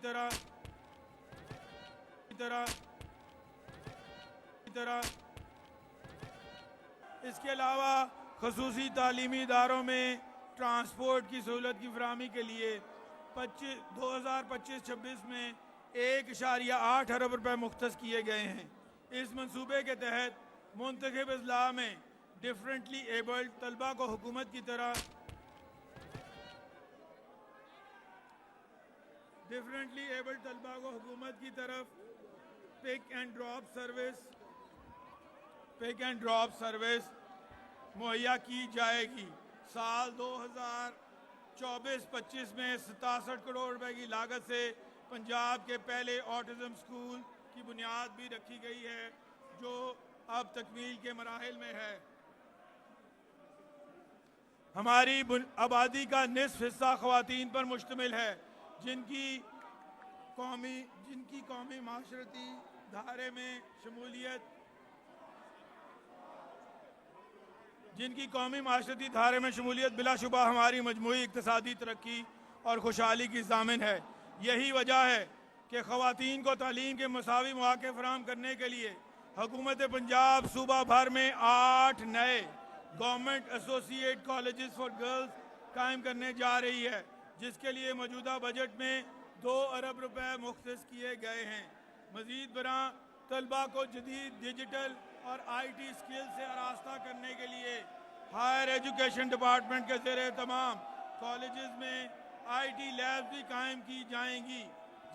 طرح اس کے علاوہ خصوصی تعلیمی اداروں میں ٹرانسپورٹ کی سہولت کی فراہمی کے لیے 2025-26 میں 1.8 ارب روپے مختص کیے گئے ہیں۔ اس منصوبے کے تحت منتخب اضلاع میں ڈفرینٹلی ایبلڈ طلبہ کو حکومت کی طرف پک اینڈ ڈراپ سروس مہیا کی جائے گی۔ سال 2024-25 میں 67 کروڑ روپے کی لاگت سے پنجاب کے پہلے آٹزم سکول کی بنیاد بھی رکھی گئی ہے، جو اب تکمیل کے مراحل میں ہے۔ ہماری آبادی کا نصف حصہ خواتین پر مشتمل ہے، جن کی قومی معاشرتی دھارے میں شمولیت بلا شبہ ہماری مجموعی اقتصادی ترقی اور خوشحالی کی ضامن ہے۔ یہی وجہ ہے کہ خواتین کو تعلیم کے مساوی مواقع فراہم کرنے کے لیے حکومت پنجاب صوبہ بھر میں 8 نئے گورنمنٹ ایسوسی ایٹ کالجز فار گرلز قائم کرنے جا رہی ہے، جس کے لیے موجودہ بجٹ میں 2 ارب روپے مختص کیے گئے ہیں۔ مزید برآں طلبہ کو جدید ڈیجیٹل اور آئی ٹی سکل سے آراستہ کرنے کے لیے ہائر ایجوکیشن ڈپارٹمنٹ کے زیر اہتمام کالجز میں آئی ٹی لیبز بھی قائم کی جائیں گی،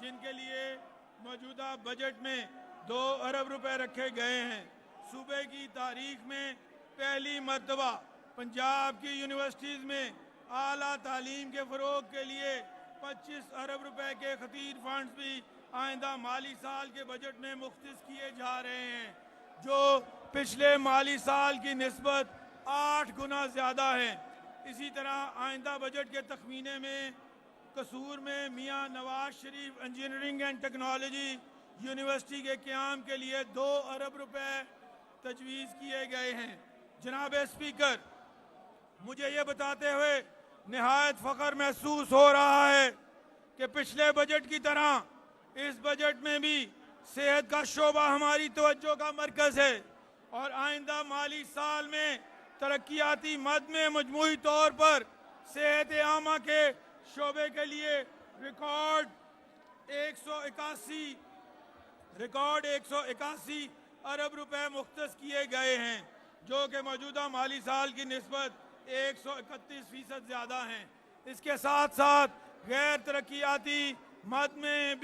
جن کے لیے موجودہ بجٹ میں 2 ارب روپے رکھے گئے ہیں۔ صوبے کی تاریخ میں پہلی مرتبہ پنجاب کی یونیورسٹیز میں اعلیٰ تعلیم کے فروغ کے لیے 25 ارب روپے کے خطیر فنڈز بھی آئندہ مالی سال کے بجٹ میں مختص کیے جا رہے ہیں، جو پچھلے مالی سال کی نسبت 8 گنا زیادہ ہیں۔ اسی طرح آئندہ بجٹ کے تخمینے میں قصور میں Mian Nawaz Sharif engineering and technology university کے قیام کے لیے 2 ارب روپے تجویز کیے گئے ہیں۔ جناب اسپیکر، مجھے یہ بتاتے ہوئے نہایت فخر محسوس ہو رہا ہے کہ پچھلے بجٹ کی طرح اس بجٹ میں بھی صحت کا شعبہ ہماری توجہ کا مرکز ہے، اور آئندہ مالی سال میں ترقیاتی مد میں مجموعی طور پر صحت عامہ کے شعبے کے لیے ریکارڈ 181 ارب روپے مختص کیے گئے ہیں، جو کہ موجودہ مالی سال کی نسبت 131% زیادہ ہیں۔ اس کے ساتھ ساتھ غیر ترقیاتی مد میں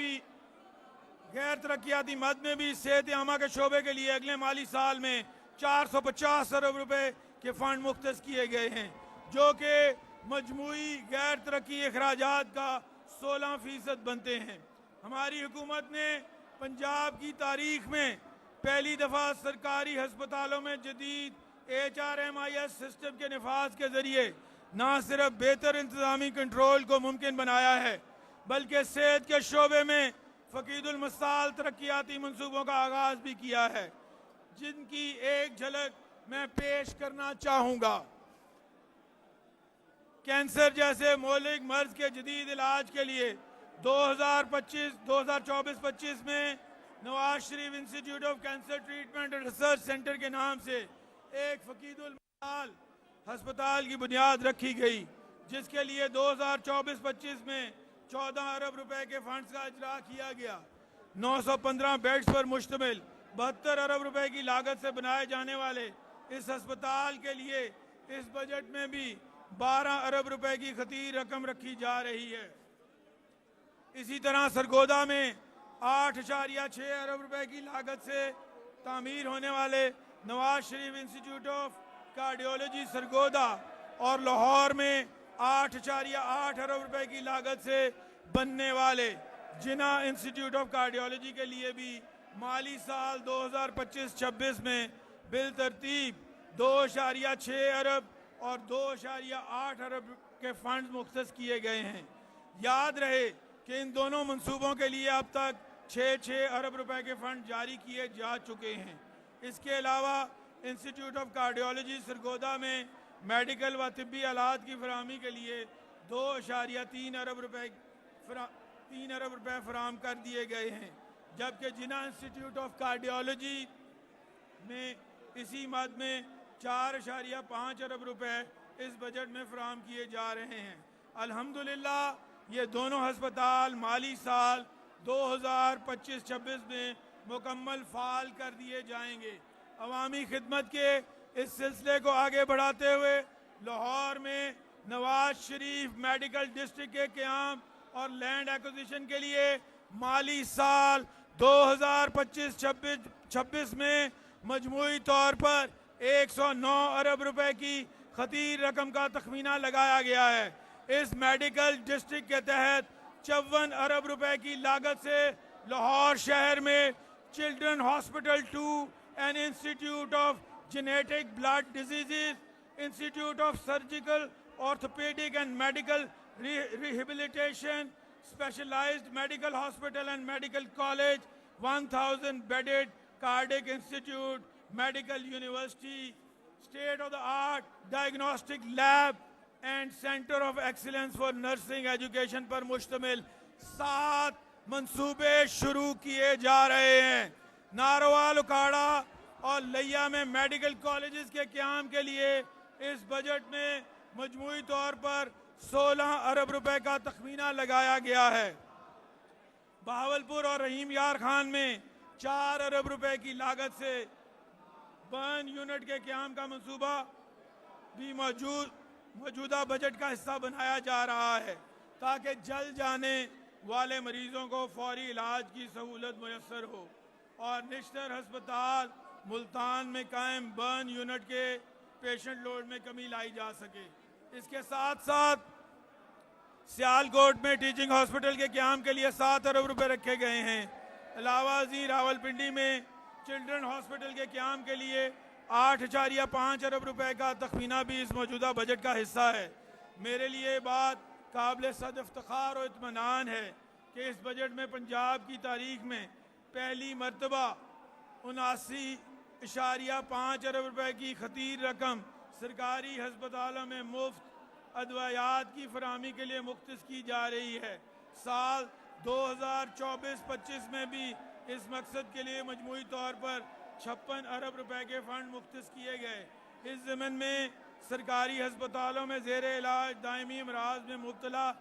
بھی صحت عامہ کے شعبے کے لیے اگلے مالی سال میں 450 ارب روپے کے فنڈ مختص کیے گئے ہیں، جو کہ مجموعی غیر ترقی اخراجات کا 16% بنتے ہیں۔ ہماری حکومت نے پنجاب کی تاریخ میں پہلی دفعہ سرکاری ہسپتالوں میں جدید HRMIS سسٹم کے نفاذ کے ذریعے نہ صرف بہتر انتظامی کنٹرول کو ممکن بنایا ہے، بلکہ صحت کے شعبے میں فقید المثال ترقیاتی منصوبوں کا آغاز بھی کیا ہے، جن کی ایک جھلک میں پیش کرنا چاہوں گا۔ کینسر جیسے مہلک مرض کے جدید علاج کے لیے 2024-25 میں Nawaz Sharif institute of cancer treatment and research centre کے نام سے ایک فقید المثال ہسپتال کی بنیاد رکھی گئی، جس کے لیے 2024-25 میں 14 ارب روپے کے فنڈز کا اجرا کیا گیا۔ 915 بیڈز پر مشتمل 72 ارب روپے کی لاگت سے بنائے جانے والے اس ہسپتال کے لیے اس بجٹ میں بھی 12 ارب روپے کی خطیر رقم رکھی جا رہی ہے۔ اسی طرح سرگودا میں 8.6 ارب روپے کی لاگت سے تعمیر ہونے والے نواز Sharif institute of cardiology Sargodha اور لاہور میں 8.8 ارب روپے کی لاگت سے بننے والے جنا انسٹیٹیوٹ آف کارڈیولوجی کے لیے بھی مالی سال 2025-26 میں بالترتیب 2.6 ارب اور 2.8 ارب کے فنڈز مختص کیے گئے ہیں۔ یاد رہے کہ ان دونوں منصوبوں کے لیے اب تک 6 ارب روپے کے فنڈ جاری کیے جا چکے ہیں۔ اس کے علاوہ انسٹیٹیوٹ آف کارڈیولوجی سرگودا میں میڈیکل و طبی آلات کی فراہمی کے لیے 2.3 ارب روپے 3 अरब रुपए फराम कर दिए गए हैं, जबकि जिना इंस्टीट्यूट ऑफ कार्डियोलॉजी में इसी मद में 4.5 अरब रुपए इस बजट में फराम किए जा रहे हैं। अल्हम्दुलिल्लाह ये दोनों हस्पताल माली साल 2025-26 में मुकम्मल फ़ाल कर दिए जाएंगे। अवामी खिदमत के इस सिलसिले को आगे बढ़ाते हुए लाहौर में नवाज शरीफ मेडिकल डिस्ट्रिक्ट के क़याम और लैंड एक्विजिशन के लिए माली साल 2025-26 में मजमूई तौर पर 109 अरब रुपए की खतीर रकम का तखमीना लगाया गया है। इस मेडिकल डिस्ट्रिक्ट के तहत 54 अरब रुपए की लागत से लाहौर शहर में children hospital 2 and institute of genetic blood diseases, institute of surgical orthopedic and medical rehabilitation, specialized medical hospital and medical college, 1000 bedded cardiac institute, medical university, state of the art diagnostic lab and centre of excellence for nursing education पर मुश्तमिल 7 मंसूबे शुरू किए जा रहे हैं। नारोवाल, उकाड़ा और लिया में मेडिकल कॉलेजेस के क़याम के लिए इस बजट में मजमूई तौर पर 16 अरब रुपए का तखमीना लगाया गया है। बहावलपुर और रहीम यार खान में 4 अरब रुपए की लागत से बर्न यूनिट के क़याम का मंसूबा भी मौजूदा बजट का हिस्सा बनाया जा रहा है, ताकि जल जाने वाले मरीजों को फौरी इलाज की सहूलत मुयस्सर हो और निश्तर हस्पताल मुल्तान में कायम बर्न यूनिट के पेशेंट लोड में कमी लाई जा सके। इसके साथ साथ सियालकोट में टीचिंग हॉस्पिटल के क़याम के लिए 7 अरब रुपए रखे गए हैं। अलावाजी रावलपिंडी में चिल्ड्रन हॉस्पिटल के क़याम के लिए 8.5 अरब रुपए का तखमीना भी इस मौजूदा बजट का हिस्सा है। मेरे लिए ये बात काबिल सद इफ्तिखार और इत्मीनान है कि इस बजट में पंजाब की तारीख में पहली मरतबा 79.5 अरब रुपए की खतीर रकम सरकारी हस्पतालों में मुफ्त अदवायात की फराहमी के लिए मुख्तस की जा रही है। साल 2024-25 में भी इस मकसद के लिए मजमूई तौर पर 56 अरब रुपए के फंड मुख्तस किए गए। इस ज़मन में सरकारी हस्पतालों में ज़ेर इलाज दायमी अमराज में मुब्तला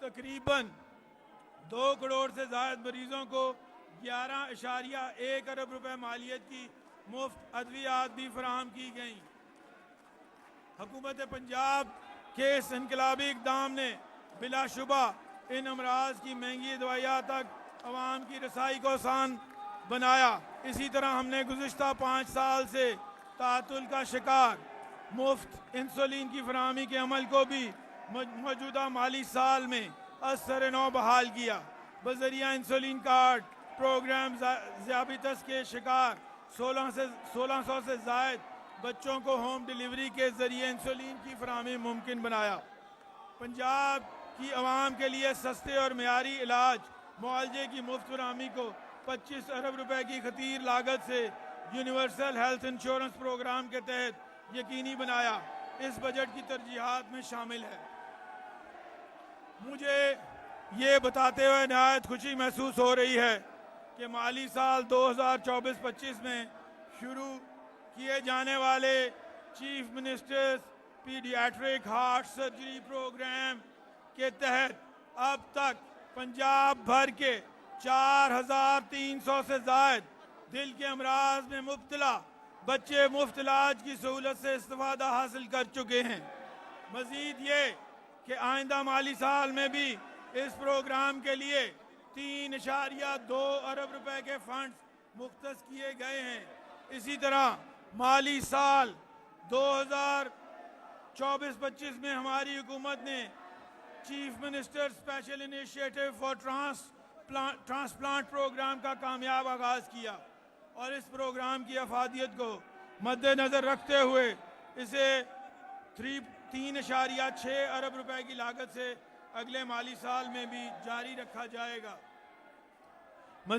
तकरीबन 2 करोड़ से ज़ायद मरीजों को 11.1 अरब रुपए मालियत की मुफ्त अद्वियात भी फराहम की गई। हुकूमत पंजाब के इस इनकलाबी इक़दाम ने बिलाशुबा इन अमराज की महंगी दवाइयाँ तक अवाम की रसाई को आसान बनाया। इसी तरह हमने गुज़िश्ता 5 साल से तातुल का शिकार मुफ्त इंसुलिन की फराहमी के अमल को भी मौजूदा माली साल में असर नौ बहाल किया। बज़रिया इंसुलिन कार्ड प्रोग्राम ज़ियाबितस के शिकार 1600 से ज़ायद बच्चों को होम डिलीवरी के ज़रिए इंसुलिन की फराहमी मुमकिन बनाया। पंजाब की आवाम के लिए सस्ते और मयारी इलाज मुआवजे की मुफ्त फराहमी को 25 अरब रुपए की खतीर लागत से यूनिवर्सल हेल्थ इंश्योरेंस प्रोग्राम के तहत यकीनी बनाया। इस बजट की तरजीहात में शामिल है। मुझे ये बताते हुए नहायत खुशी महसूस हो रही है कि माली साल 2024-25 में शुरू किए जाने वाले chief minister's paediatric heart surgery programme के तहत अब तक पंजाब भर के 4300 से ज़ायद दिल के अमराज में मुब्तला बच्चे मुफ्त इलाज की सहूलत से इस्तिफादा हासिल कर चुके हैं। मज़ीद ये कि आइंदा माली साल में भी इस प्रोग्राम के लिए 3.2 अरब रुपए के फंड्स मुख्तस किए गए हैं। इसी तरह माली साल 2024-25 में हमारी हुकूमत ने chief minister special initiative for transplant programme का कामयाब आगाज़ किया और इस प्रोग्राम की अफादियत को मद्देनज़र रखते हुए इसे 3.6 अरब रुपए की लागत से अगले माली साल में भी जारी रखा जाएगा।